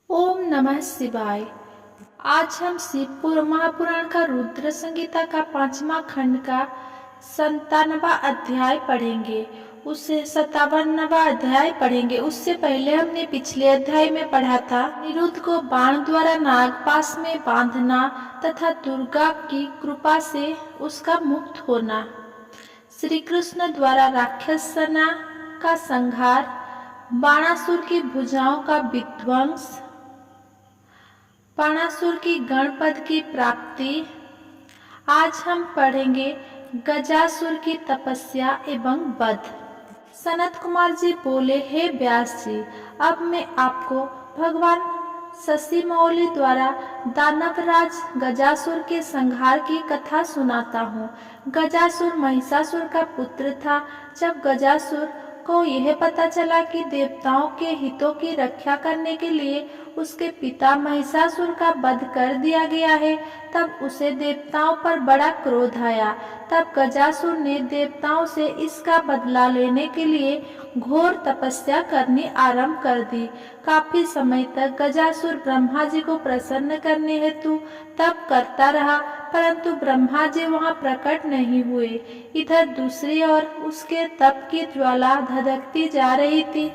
ओम नमः शिवाय। आज हम शिवपुर महापुराण का रुद्र संगीता का 5वां खंड का 97वां अध्याय पढ़ेंगे। उससे 57वां अध्याय पढ़ेंगे। उससे पहले हमने पिछले अध्याय में पढ़ा था निरुद्ध को बाण द्वारा नागपाश में बांधना तथा दुर्गा की कृपा से उसका मुक्त होना, श्री कृष्ण द्वारा राक्षस सेना का संहार, बाणासुर की भुजाओं का विध्वंस, बाणासुर की गणपद की प्राप्ति। आज हम पढ़ेंगे गजासुर की तपस्या एवं वध। सनत कुमार जी बोले, हे व्यास जी, अब मैं आपको भगवान शशि मौली द्वारा दानवराज गजासुर के संहार की कथा सुनाता हूँ। गजासुर महिषासुर का पुत्र था। जब गजासुर को यह पता चला कि देवताओं के हितों की रक्षा करने के लिए उसके पिता महिषासुर का वध कर दिया गया है, तब उसे देवताओं पर बड़ा क्रोध आया। तब गजासुर ने देवताओं से इसका बदला लेने के लिए घोर तपस्या करनी आरंभ कर दी। काफी समय तक गजासुर ब्रह्मा जी को प्रसन्न करने हेतु तप करता रहा, परंतु ब्रह्मा जी वहां प्रकट नहीं हुए। इधर दूसरी ओर उसके तप की ज्वाला धधकती जा रही थी,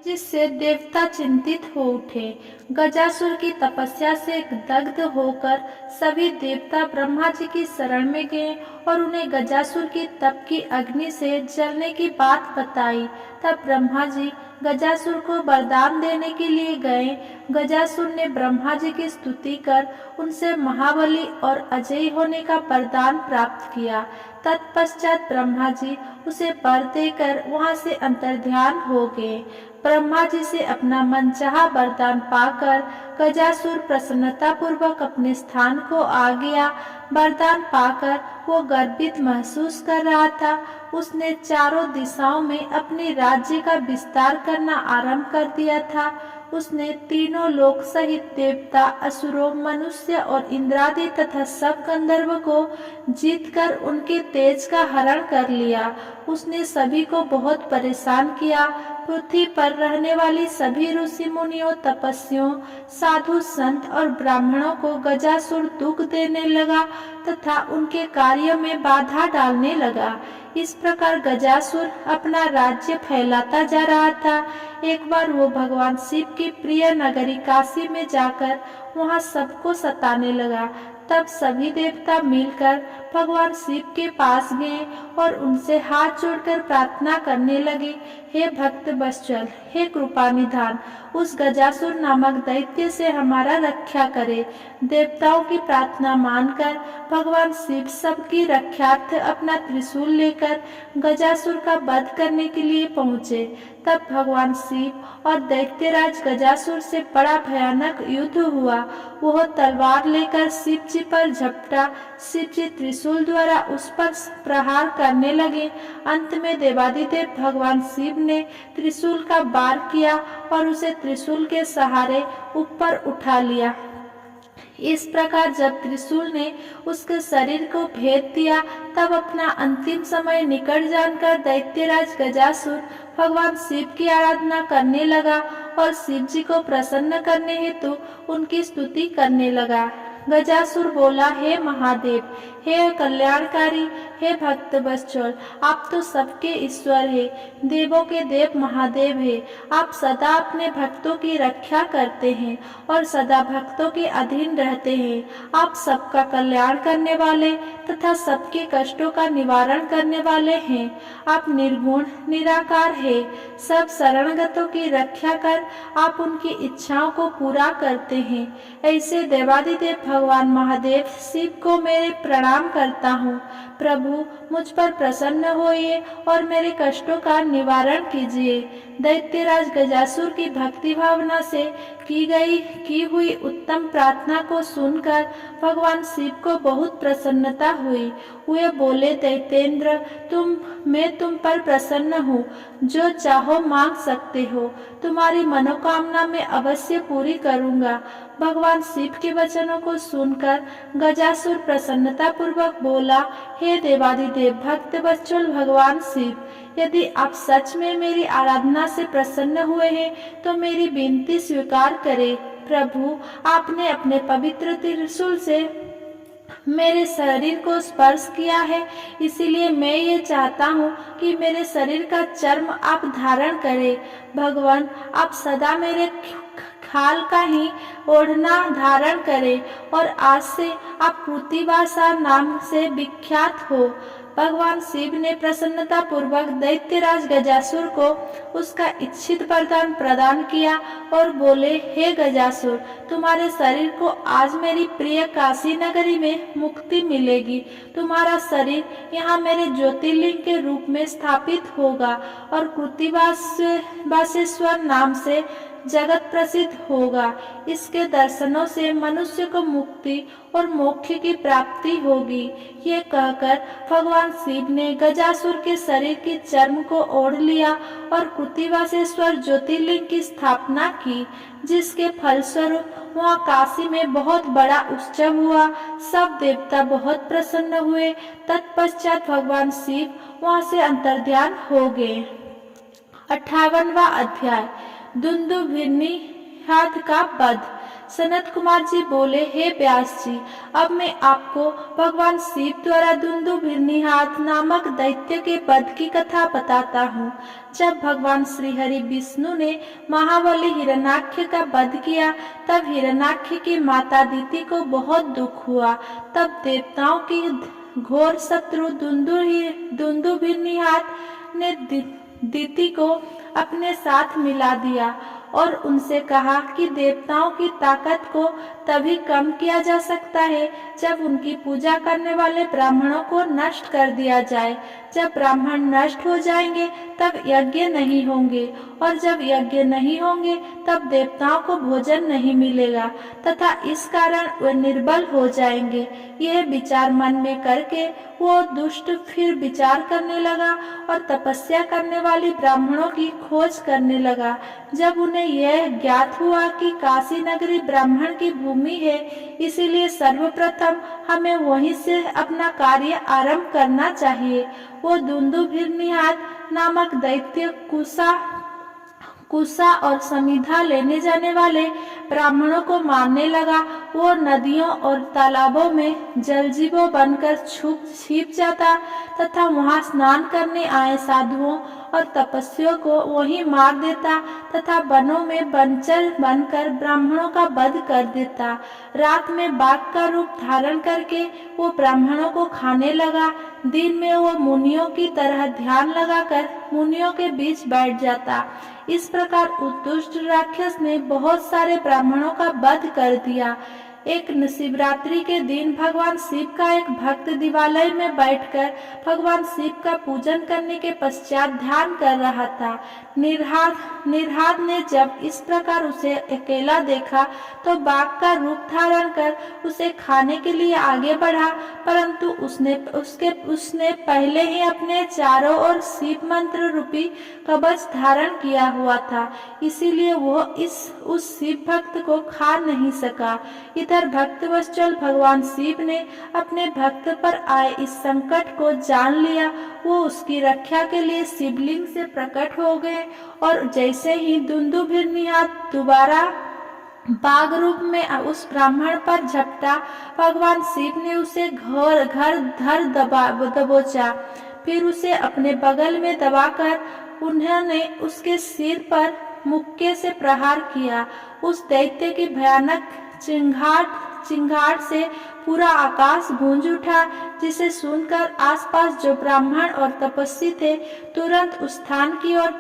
जिससे देवता चिंतित हो उठे। गजासुर की तपस्या से दग्ध होकर सभी देवता ब्रह्मा जी की शरण में गए और उन्हें गजासुर की तप की अग्नि से जलने की बात बताई। तब ब्रह्मा जी गजासुर को वरदान देने के लिए गए। गजासुर ने ब्रह्मा जी की स्तुति कर उनसे महाबली और अजयी होने का वरदान प्राप्त किया। तत्पश्चात ब्रह्मा जी उसे वर देकर वहां से अंतर्ध्यान हो गए। ब्रह्मा जी से अपना मनचाहा वरदान पाकर गजासुर प्रसन्नता पूर्वक अपने स्थान को आ गया। वरदान पाकर वो गर्वित महसूस कर रहा था। उसने चारों दिशाओं में अपने राज्य का विस्तार करना आरंभ कर दिया था। उसने तीनों लोक सहित देवता, असुरों, मनुष्य और इंद्रादि तथा सब गंधर्व को जीतकर उनके तेज का हरण कर लिया। उसने सभी को बहुत परेशान किया। पृथ्वी पर रहने वाली सभी ऋषि मुनियों, तपस्वियों, साधु संत और ब्राह्मणों को गजासुर दुख देने लगा तथा उनके कार्य में बाधा डालने लगा। इस प्रकार गजासुर अपना राज्य फैलाता जा रहा था। एक बार वो भगवान शिव की प्रिय नगरी काशी में जाकर वहां सबको सताने लगा। तब सभी देवता मिलकर भगवान शिव के पास गए और उनसे हाथ जोड़कर प्रार्थना करने लगे, हे भक्त वत्सल, हे कृपा निधान, उस गजासुर नामक दैत्य से हमारा रक्षा करे। देवताओं की प्रार्थना मानकर भगवान शिव सबकी रक्षार्थ अपना त्रिशूल लेकर गजासुर का वध करने के लिए पहुँचे। तब भगवान शिव और दैत्यराज गजासुर से बड़ा भयानक युद्ध हुआ। वह तलवार लेकर शिव जी पर झपटा। शिव जी त्रिशूल द्वारा उस पर प्रहार करने लगे। अंत में देवादिदेव भगवान शिव ने त्रिशूल का वार किया और उसे त्रिशूल के सहारे ऊपर उठा लिया। इस प्रकार जब त्रिशूल ने उसके शरीर को भेद दिया, तब अपना अंतिम समय निकट जानकर दैत्यराज गजासुर भगवान शिव की आराधना करने लगा और शिव जी को प्रसन्न करने हेतु उनकी स्तुति करने लगा। गजासुर बोला, हे महादेव, हे कल्याणकारी, हे भक्त वत्सल, आप तो सबके ईश्वर हैं, देवों के देव महादेव हैं। आप सदा अपने भक्तों की रक्षा करते हैं और सदा भक्तों के अधीन रहते हैं। आप सबका कल्याण करने वाले तथा सबके कष्टों का निवारण करने वाले हैं। आप निर्गुण निराकार हैं। सब शरणगतों की रक्षा कर आप उनकी इच्छाओं को पूरा करते हैं। ऐसे देवादिदेव भगवान महादेव शिव को मेरे प्रणाम करता हूँ। प्रभु, मुझ पर प्रसन्न होइए और मेरे कष्टों का निवारण कीजिए। दैत्यराज गजासुर की भक्ति भावना से की हुई उत्तम प्रार्थना को सुनकर भगवान शिव को बहुत प्रसन्नता हुई। वे बोले, दैत्येंद्र, मैं तुम पर प्रसन्न हूँ। जो चाहो मांग सकते हो। तुम्हारी मनोकामना मैं अवश्य पूरी करूँगा। भगवान शिव के वचनों को सुनकर गजासुर प्रसन्नता पूर्वक बोला, हे देवादिदेव भक्त वत्सल भगवान शिव, यदि आप सच में मेरी आराधना से प्रसन्न हुए हैं तो मेरी विनती स्वीकार करें। प्रभु, आपने अपने पवित्र त्रिशूल से मेरे शरीर को स्पर्श किया है, इसीलिए मैं ये चाहता हूँ कि मेरे शरीर का चर्म आप धारण करें। भगवान, आप सदा मेरे खाल का ही ओढ़ना धारण करें और आज से आप कृतिवासा नाम से विख्यात हो। भगवान शिव ने प्रसन्नता पूर्वक दैत्यराज गजासुर को उसका इच्छित वरदान प्रदान किया और बोले, हे गजासुर, तुम्हारे शरीर को आज मेरी प्रिय काशी नगरी में मुक्ति मिलेगी। तुम्हारा शरीर यहाँ मेरे ज्योतिर्लिंग के रूप में स्थापित होगा और कृतिवासेश्वर नाम से जगत प्रसिद्ध होगा। इसके दर्शनों से मनुष्य को मुक्ति और मोक्ष की प्राप्ति होगी। ये कहकर भगवान शिव ने गजासुर के शरीर की चर्म को ओढ़ लिया और कृतिवासेश्वर ज्योतिर्लिंग की स्थापना की, जिसके फलस्वरूप वहाँ काशी में बहुत बड़ा उत्सव हुआ। सब देवता बहुत प्रसन्न हुए। तत्पश्चात भगवान शिव वहाँ से अंतर्ध्यान हो गए। 58वां अध्याय, दुंदुभिर्निषाद का वध। सनत कुमार जी बोले, हे व्यास जी, अब मैं आपको भगवान शिव द्वारा दुंदुभिर्निषाद नामक दैत्य के वध की कथा बताता हूँ। जब भगवान श्री हरि विष्णु ने महाबली हिरण्याक्ष का वध किया, तब हिरण्याक्ष की माता दिति को बहुत दुख हुआ। तब देवताओं की घोर शत्रु दुंदुभिर्निषाद ने दिति को अपने साथ मिला दिया और उनसे कहा कि देवताओं की ताकत को तभी कम किया जा सकता है जब उनकी पूजा करने वाले ब्राह्मणों को नष्ट कर दिया जाए। जब ब्राह्मण नष्ट हो जाएंगे तब यज्ञ नहीं होंगे, और जब यज्ञ नहीं होंगे तब देवताओं को भोजन नहीं मिलेगा तथा इस कारण वे निर्बल हो जाएंगे। यह विचार मन में करके वो दुष्ट फिर विचार करने लगा और तपस्या करने वाली ब्राह्मणों की खोज करने लगा। जब उन्हें यह ज्ञात हुआ कि काशी नगरी ब्राह्मण की भूमि है, इसीलिए सर्वप्रथम हमें वहीं से अपना कार्य आरंभ करना चाहिए। वो दुंदुभिर्निषाद नामक दैत्य कुशा और समिधा लेने जाने वाले ब्राह्मणों को मारने लगा। वो नदियों और तालाबों में जलजीवों बनकर छिप जाता तथा वहां स्नान करने आए साधुओं और तपस्वियों को वहीं मार देता तथा वनों में वनचर बनकर ब्राह्मणों का वध कर देता। रात में बाघ का रूप धारण करके वो ब्राह्मणों को खाने लगा। दिन में वो मुनियों की तरह ध्यान लगाकर मुनियों के बीच बैठ जाता। इस प्रकार उस दुष्ट राक्षस ने बहुत सारे ब्राह्मणों का वध कर दिया। एक शिवरात्रि के दिन भगवान शिव का एक भक्त दिवालय में बैठकर भगवान शिव का पूजन करने के पश्चात ध्यान कर रहा था। निर्हाद ने जब इस प्रकार उसे अकेला देखा तो बाघ का रूप धारण कर उसे खाने के लिए आगे बढ़ा, परंतु उसने पहले ही अपने चारों ओर शिव मंत्र रूपी कवच धारण किया हुआ था, इसीलिए वो उस शिव भक्त को खा नहीं सका। इधर भक्तवत्सल भगवान शिव ने अपने भक्त पर आए इस संकट को जान लिया। वो उसकी रक्षा के लिए शिवलिंग से प्रकट हो गए और जैसे ही दुंदुभिर्निषाद दोबारा बाघ रूप में उस ब्राह्मण पर झपटा, भगवान शिव ने उसे घर धर दबोचा। फिर उसे अपने बगल में दबाकर उन्होंने उसके सिर पर मुक्के से प्रहार किया। उस दैत्य की भयानक चिंगाट से पूरा आकाश गूंज उठा, जिसे सुनकर आसपास जो ब्राह्मण और तपस्वी थे तुरंत उस स्थान की ओर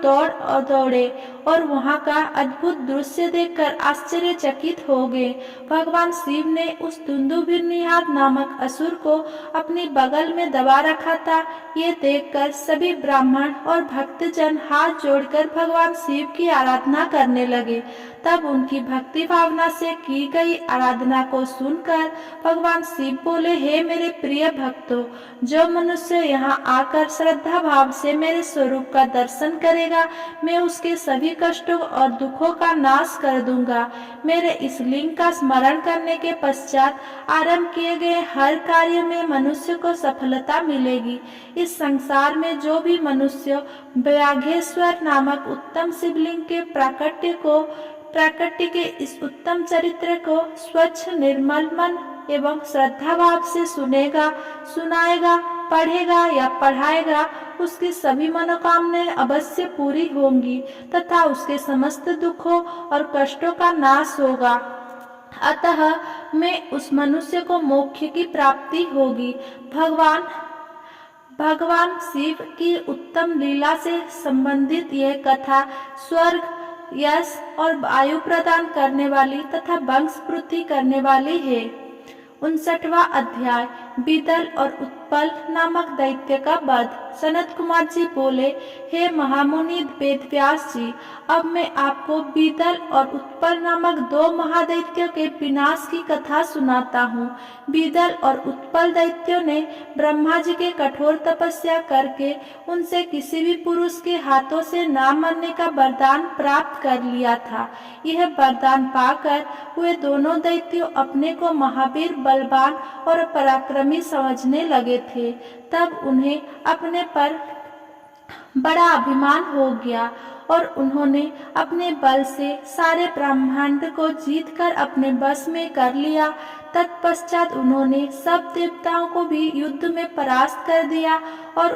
दौड़े और वहां का अद्भुत दृश्य देखकर आश्चर्यचकित हो गए। भगवान शिव ने उस दुंदुभिर्निषाद नामक असुर को अपनी बगल में दबा रखा था। ये देखकर सभी ब्राह्मण और भक्तजन हाथ जोड़कर भगवान शिव की आराधना करने लगे। तब उनकी भक्ति भावना से की गई आराधना को सुनकर भगवान शिव बोले, हे मेरे प्रिय भक्तों, जो मनुष्य यहाँ आकर श्रद्धा भाव से मेरे स्वरूप का दर्शन करेगा, मैं उसके सभी कष्टों और दुखों का नाश कर दूंगा। मेरे इस लिंग का स्मरण करने के पश्चात आरंभ किए गए हर कार्य में मनुष्य को सफलता मिलेगी। इस संसार में जो भी मनुष्य व्याघ्रेश्वर नामक उत्तम शिवलिंग के प्राकट्य को प्रकृति के इस उत्तम चरित्र को स्वच्छ निर्मल मन एवं श्रद्धा भाव से सुनेगा, सुनाएगा, पढ़ेगा या पढ़ाएगा, उसकी सभी मनोकामनाएं अवश्य पूरी होंगी तथा उसके समस्त दुखों और कष्टों का नाश होगा। अतः में उस मनुष्य को मोक्ष की प्राप्ति होगी। भगवान शिव की उत्तम लीला से संबंधित यह कथा स्वर्ग, यश और वायु प्रदान करने वाली तथा वंश वृद्धि करने वाली है। 59वां अध्याय बीदल और उत्पल नामक दैत्य का वध। सनत कुमार जी बोले, हे महामुनि वेदव्यास जी, अब मैं आपको बीदल और उत्पल नामक 2 महादैत्यों के विनाश की कथा सुनाता हूँ। बीदल और उत्पल दैत्यों ने ब्रह्मा जी के कठोर तपस्या करके उनसे किसी भी पुरुष के हाथों से न मरने का वरदान प्राप्त कर लिया था। यह वरदान पाकर वे दोनों दैत्यों अपने को महावीर, बलवान और पराक्रमी समझने लगे थे। तब उन्हें अपने पर बड़ा अभिमान हो गया और उन्होंने अपने बल से सारे ब्रह्मांड को जीतकर अपने बस में कर लिया। तत्पश्चात उन्होंने सब देवताओं को भी युद्ध में परास्त कर दिया और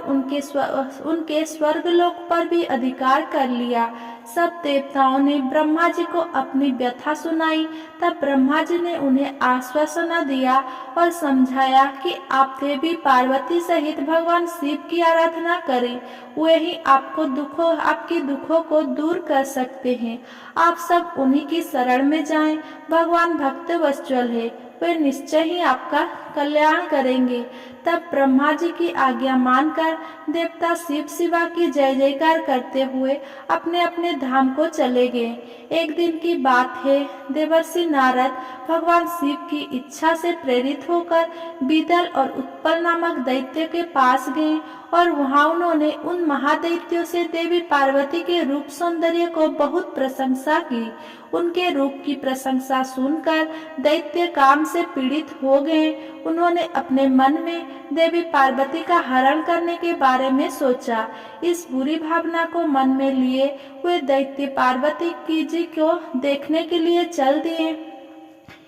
उनके स्वर्गलोक पर भी अधिकार कर लिया। सब देवताओं ने ब्रह्मा जी को अपनी व्यथा सुनाई। तब ब्रह्मा जी ने उन्हें आश्वासन दिया और समझाया कि आप देवी पार्वती सहित भगवान शिव की आराधना करें, वे ही आपकी दुखों को दूर कर सकते हैं। आप सब उन्हीं की शरण में जाएं। भगवान भक्त वत्सल है, वे निश्चय ही आपका कल्याण करेंगे। तब ब्रह्मा जी की आज्ञा मानकर देवता शिव शिवा की जय जयकार करते हुए अपने अपने धाम को चले गए। एक दिन की बात है, देवर्षि नारद भगवान शिव की इच्छा से प्रेरित होकर बीदल और उत्पल नामक दैत्य के पास गए और वहां उन्होंने उन महादैत्यों से देवी पार्वती के रूप सौंदर्य को बहुत प्रशंसा की। उनके रूप की प्रशंसा सुनकर दैत्य काम से पीड़ित हो गए। उन्होंने अपने मन में देवी पार्वती का हरण करने के बारे में सोचा। इस बुरी भावना को मन में लिए वे दैत्य पार्वती जी को देखने के लिए चल दिए।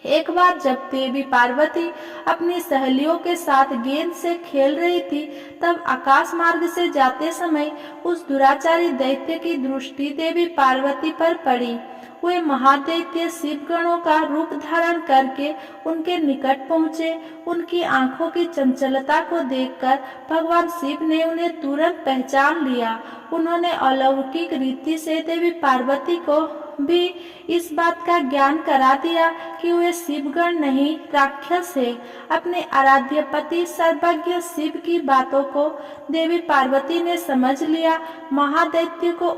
एक बार जब देवी पार्वती अपनी सहेलियों के साथ गेंद से खेल रही थी, तब आकाश मार्ग से जाते समय उस दुराचारी दैत्य की दृष्टि देवी पार्वती पर पड़ी। वे महादैत्य शिवगणों का रूप धारण करके उनके निकट पहुँचे। उनकी आंखों की चंचलता को देखकर भगवान शिव ने उन्हें तुरंत पहचान लिया। उन्होंने अलौकिक रीति से देवी पार्वती को भी इस बात का ज्ञान करा दिया कि वे शिवगण नहीं, राक्षस है। अपने आराध्य पति सर्वज्ञ शिव की बातों को देवी पार्वती ने समझ लिया। महादैत्य को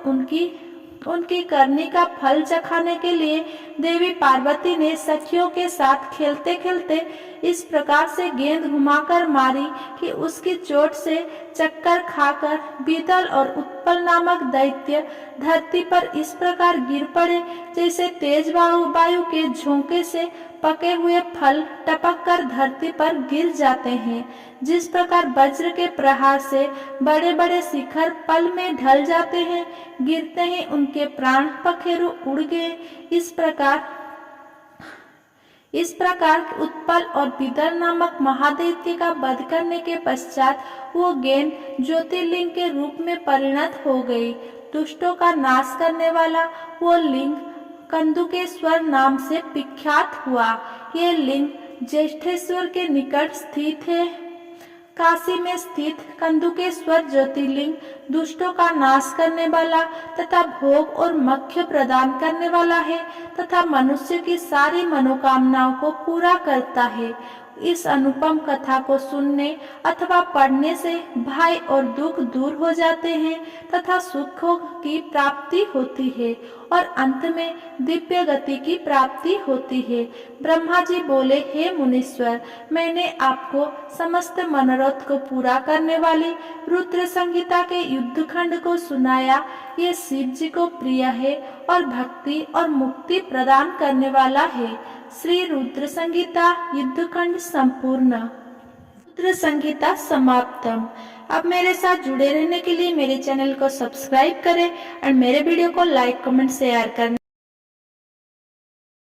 उनकी करनी का फल चखाने के लिए देवी पार्वती ने सखियों के साथ खेलते खेलते इस प्रकार से गेंद घुमाकर मारी कि उसकी चोट से चक्कर खाकर बीदल और उत्पल नामक दैत्य धरती पर इस प्रकार गिर पड़े जैसे तेज वायु के झोंके से पके हुए फल टपक कर धरती पर गिर जाते हैं। जिस प्रकार वज्र के प्रहार से बड़े बड़े शिखर पल में ढल जाते हैं, गिरते ही उनके प्राण पखेरु उड़ गए। इस प्रकार उत्पल और बीदल नामक महादैत्य का वध करने के पश्चात वो गेंद ज्योतिर्लिंग के रूप में परिणत हो गई। दुष्टों का नाश करने वाला वो लिंग कंदुकेश्वर नाम से विख्यात हुआ। ये लिंग ज्येष्ठेश्वर के निकट स्थित है। काशी में स्थित कंदुकेश्वर ज्योतिर्लिंग दुष्टों का नाश करने वाला तथा भोग और मोक्ष प्रदान करने वाला है तथा मनुष्य की सारी मनोकामनाओं को पूरा करता है। इस अनुपम कथा को सुनने अथवा पढ़ने से भय और दुख दूर हो जाते हैं तथा सुखों की प्राप्ति होती है और अंत में दिव्य गति की प्राप्ति होती है। ब्रह्मा जी बोले, हे मुनीश्वर, मैंने आपको समस्त मनोरथ को पूरा करने वाली रुद्र संहिता के युद्ध खंड को सुनाया। ये शिव जी को प्रिय है और भक्ति और मुक्ति प्रदान करने वाला है। श्री रुद्र संहिता युद्ध खंड संपूर्ण। रुद्र संहिता समाप्तम। अब मेरे साथ जुड़े रहने के लिए मेरे चैनल को सब्सक्राइब करें और मेरे वीडियो को लाइक, कमेंट, शेयर करें।